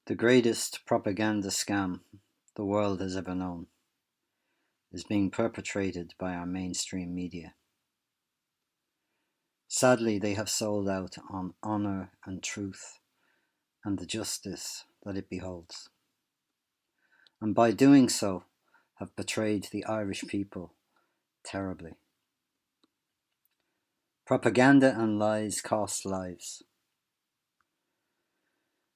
The greatest propaganda scam the world has ever known is being perpetrated by our mainstream media. Sadly, they have sold out on honour and truth and the justice that it beholds. And by doing so, have betrayed the Irish people terribly. Propaganda and lies cost lives,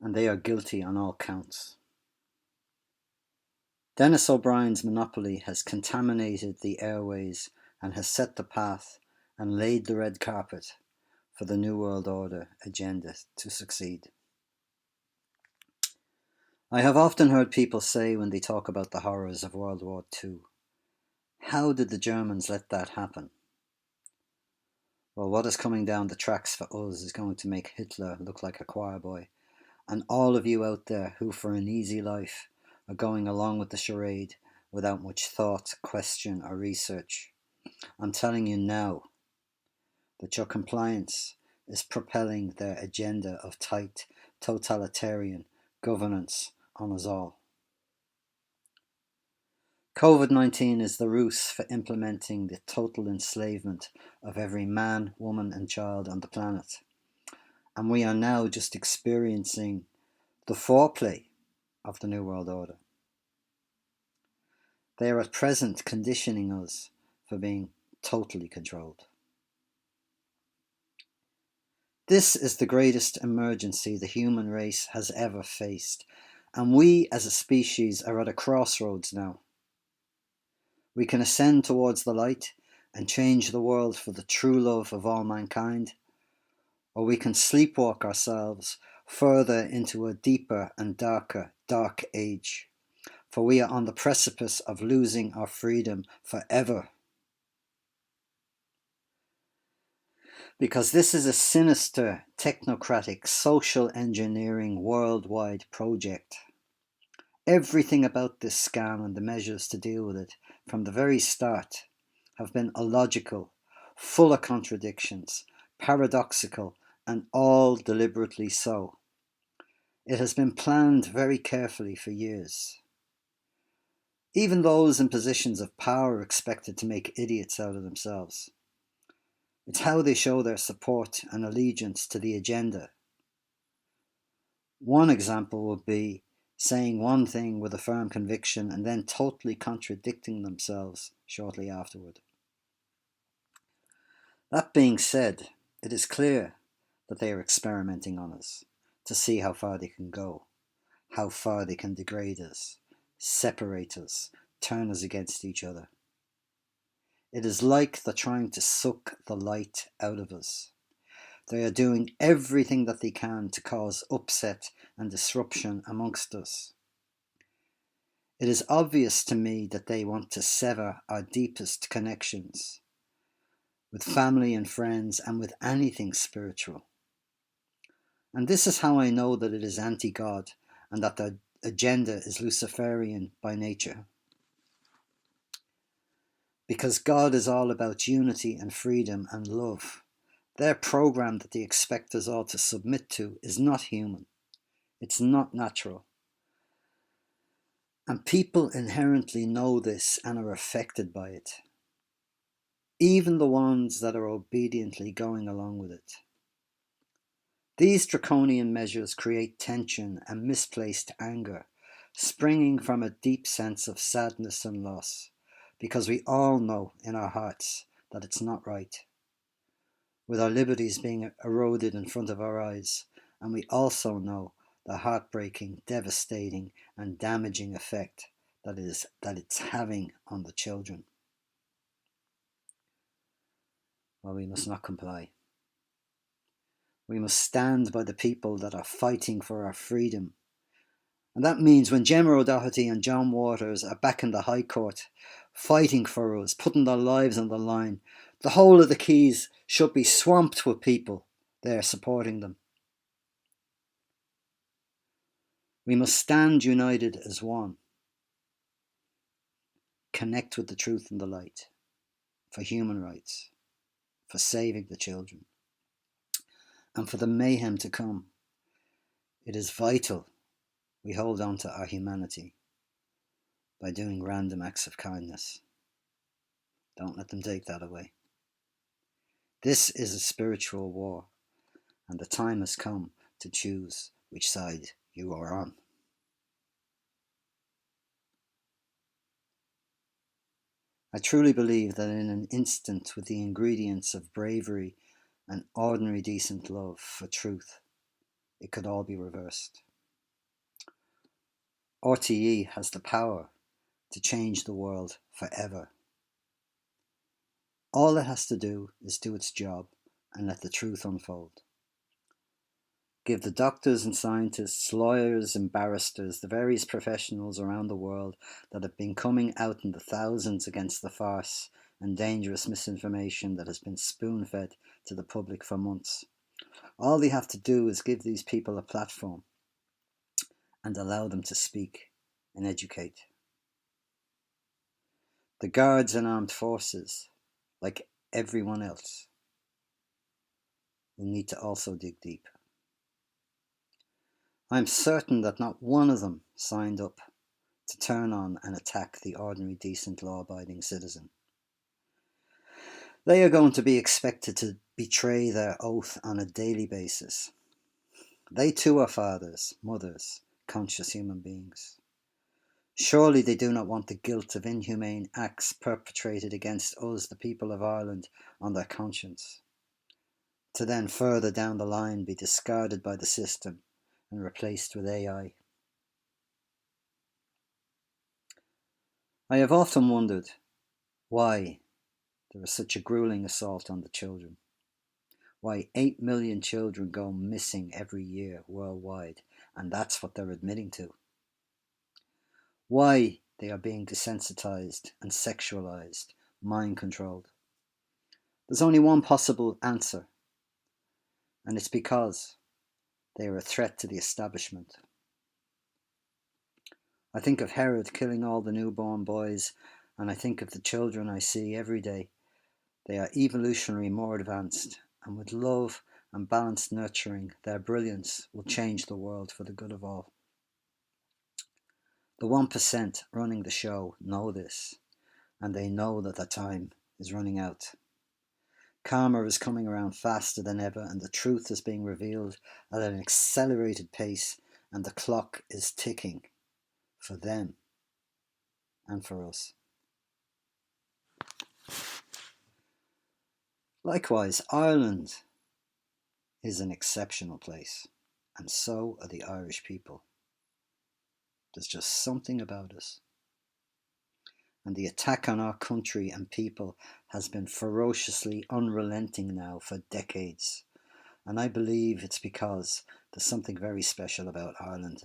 and they are guilty on all counts. Denis O'Brien's monopoly has contaminated the airways and has set the path and laid the red carpet for the New World Order agenda to succeed. I have often heard people say when they talk about the horrors of World War II, how did the Germans let that happen? Well, what is coming down the tracks for us is going to make Hitler look like a choir boy, and all of you out there who for an easy life are going along with the charade without much thought, question or research. I'm telling you now that your compliance is propelling their agenda of tight, totalitarian governance on us all. COVID-19 is the ruse for implementing the total enslavement of every man, woman and child on the planet. And we are now just experiencing the foreplay of the New World Order. They are at present conditioning us for being totally controlled. This is the greatest emergency the human race has ever faced, and we as a species are at a crossroads now. We can ascend towards the light and change the world for the true love of all mankind, or we can sleepwalk ourselves further into a deeper and darker dark age, for we are on the precipice of losing our freedom forever. Because this is a sinister, technocratic, social engineering worldwide project. Everything about this scam and the measures to deal with it from the very start have been illogical, full of contradictions, paradoxical, and all deliberately so. It has been planned very carefully for years. Even those in positions of power are expected to make idiots out of themselves. It's how they show their support and allegiance to the agenda. One example would be saying one thing with a firm conviction and then totally contradicting themselves shortly afterward. That being said, it is clear that they are experimenting on us to see how far they can go, how far they can degrade us, separate us, turn us against each other. It is like they're trying to suck the light out of us. They are doing everything that they can to cause upset and disruption amongst us. It is obvious to me that they want to sever our deepest connections with family and friends and with anything spiritual. And this is how I know that it is anti-God and that their agenda is Luciferian by nature. Because God is all about unity and freedom and love. Their program that they expect us all to submit to is not human. It's not natural. And people inherently know this and are affected by it. Even the ones that are obediently going along with it. These draconian measures create tension and misplaced anger, springing from a deep sense of sadness and loss, because we all know in our hearts that it's not right, with our liberties being eroded in front of our eyes, and we also know the heartbreaking, devastating and damaging effect that it's having on the children. Well, we must not comply. We must stand by the people that are fighting for our freedom. And that means when Gemma O'Doherty and John Waters are back in the High Court, fighting for us, putting their lives on the line, the whole of the Quays should be swamped with people there supporting them. We must stand united as one. Connect with the truth and the light, for human rights, for saving the children, and for the mayhem to come. It is vital We hold on to our humanity by doing random acts of kindness. Don't let them take that away. This is a spiritual war, and the time has come to choose which side you are on. I truly believe that in an instant, with the ingredients of bravery and ordinary decent love for truth, it could all be reversed. RTE has the power to change the world forever. All it has to do is do its job and let the truth unfold. Give the doctors and scientists, lawyers and barristers, the various professionals around the world that have been coming out in the thousands against the farce and dangerous misinformation that has been spoon-fed to the public for months. All they have to do is give these people a platform and allow them to speak and educate. The guards and armed forces, like everyone else, will need to also dig deep. I'm certain that not one of them signed up to turn on and attack the ordinary, decent, law-abiding citizen. They are going to be expected to betray their oath on a daily basis. They too are fathers, mothers, conscious human beings. Surely they do not want the guilt of inhumane acts perpetrated against us, the people of Ireland, on their conscience, to then further down the line be discarded by the system and replaced with AI. I have often wondered why there is such a grueling assault on the children, why 8 million children go missing every year worldwide, and that's what they're admitting to. Why they are being desensitized and sexualized, mind controlled. There's only one possible answer, and it's because they are a threat to the establishment. I think of Herod killing all the newborn boys, and I think of the children I see every day. They are evolutionary more advanced, and with love and balanced nurturing, their brilliance will change the world for the good of all. The 1% running the show know this, and they know that their time is running out. Karma is coming around faster than ever, and the truth is being revealed at an accelerated pace, and the clock is ticking for them and for us. Likewise, Ireland is an exceptional place, and so are the Irish people. There's just something about us. And the attack on our country and people has been ferociously unrelenting now for decades. And I believe it's because there's something very special about Ireland.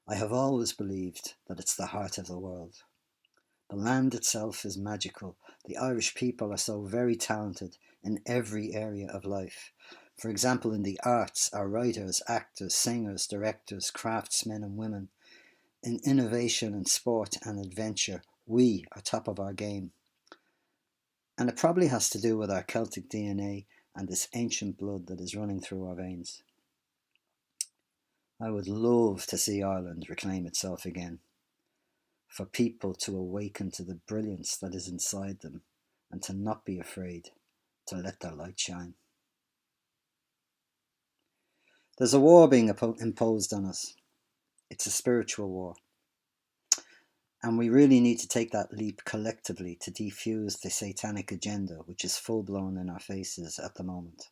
I have always believed that it's the heart of the world. The land itself is magical. The Irish people are so very talented in every area of life. For example, in the arts, our writers, actors, singers, directors, craftsmen and women. In innovation and sport and adventure, we are top of our game. And it probably has to do with our Celtic DNA and this ancient blood that is running through our veins. I would love to see Ireland reclaim itself again, for people to awaken to the brilliance that is inside them and to not be afraid to let their light shine. There's a war being imposed on us. It's a spiritual war. And we really need to take that leap collectively to defuse the satanic agenda, which is full-blown in our faces at the moment.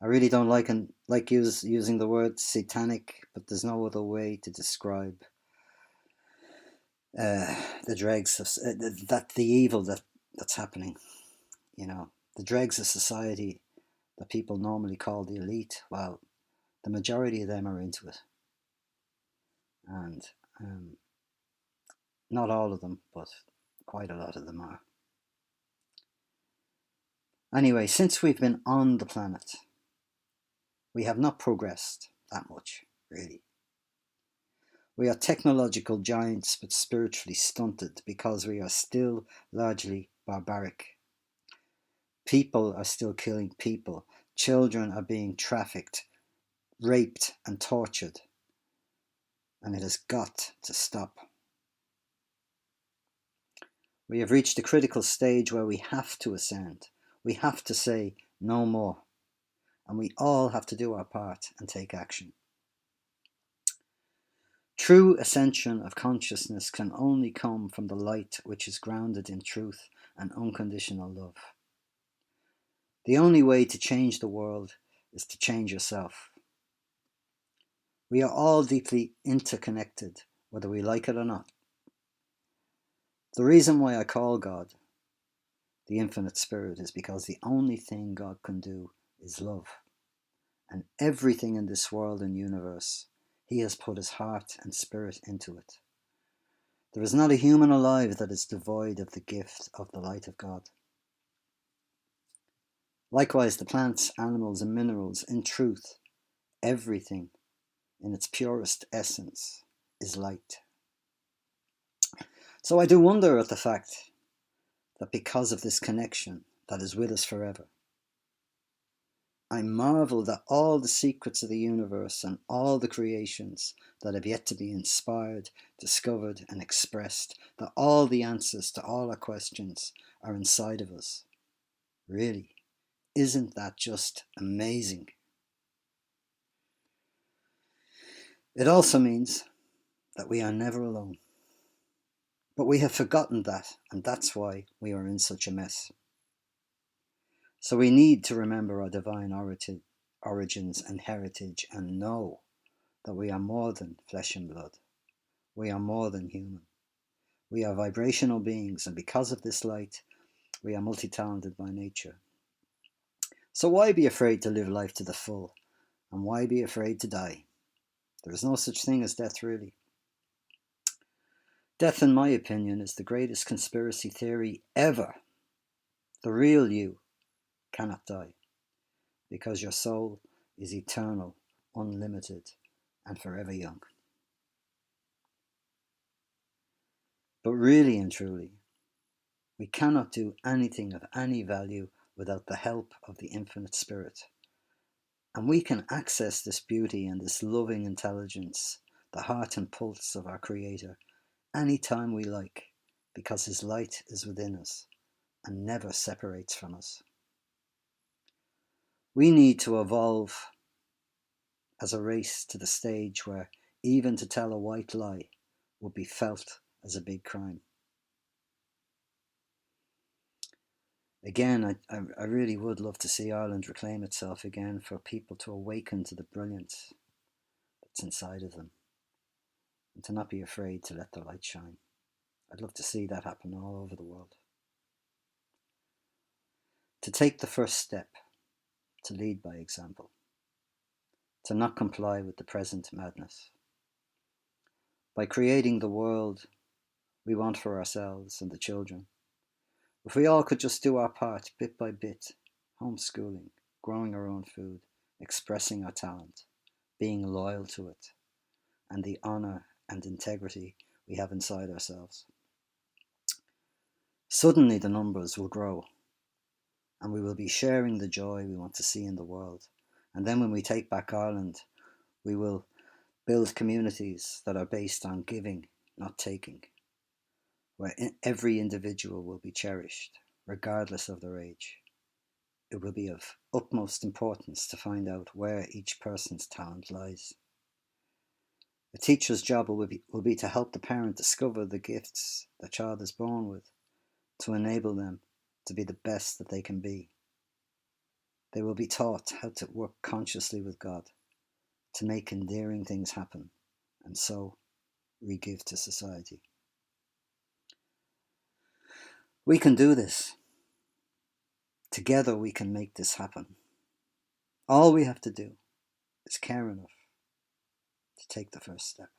I really don't like using the word satanic, but there's no other way to describe the dregs of the evil that's happening. You know, the dregs of society that people normally call the elite. Well, the majority of them are into it, and not all of them, but quite a lot of them are. Anyway, since we've been on the planet, we have not progressed that much, really. We are technological giants, but spiritually stunted because we are still largely barbaric. People are still killing people. Children are being trafficked, raped and tortured. and it has got to stop. We have reached a critical stage where we have to ascend. We have to say no more, and we all have to do our part and take action. True ascension of consciousness can only come from the light which is grounded in truth and unconditional love. The only way to change the world is to change yourself. We are all deeply interconnected, whether we like it or not. The reason why I call God the Infinite Spirit is because the only thing God can do is love. And everything in this world and universe, He has put His heart and spirit into it. There is not a human alive that is devoid of the gift of the light of God. Likewise, the plants, animals, and minerals, in truth, everything in its purest essence is light. So I do wonder at the fact that because of this connection that is with us forever, I marvel that all the secrets of the universe and all the creations that have yet to be inspired, discovered, and expressed, that all the answers to all our questions are inside of us. Really, isn't that just amazing? It also means that we are never alone. But we have forgotten that, and that's why we are in such a mess. So we need to remember our divine origins and heritage and know that we are more than flesh and blood. We are more than human. We are vibrational beings, and because of this light, we are multi-talented by nature. So why be afraid to live life to the full? And why be afraid to die? There is no such thing as death, really. Death, in my opinion, is the greatest conspiracy theory ever. The real you cannot die, because your soul is eternal, unlimited, and forever young. But really and truly, we cannot do anything of any value without the help of the Infinite Spirit. And we can access this beauty and this loving intelligence, the heart and pulse of our Creator, anytime we like, because His light is within us and never separates from us. We need to evolve as a race to the stage where even to tell a white lie would be felt as a big crime. Again, I really would love to see Ireland reclaim itself again, for people to awaken to the brilliance that's inside of them and to not be afraid to let the light shine. I'd love to see that happen all over the world. To take the first step, to lead by example, to not comply with the present madness. By creating the world we want for ourselves and the children, if we all could just do our part bit by bit, homeschooling, growing our own food, expressing our talent, being loyal to it, and the honour and integrity we have inside ourselves, suddenly the numbers will grow, and we will be sharing the joy we want to see in the world. And then when we take back Ireland, we will build communities that are based on giving, not taking, where every individual will be cherished, regardless of their age. It will be of utmost importance to find out where each person's talent lies. A teacher's job will be to help the parent discover the gifts the child is born with, to enable them to be the best that they can be. They will be taught how to work consciously with God, to make endearing things happen, and so re-give to society. We can do this. Together we can make this happen. All we have to do is care enough to take the first step.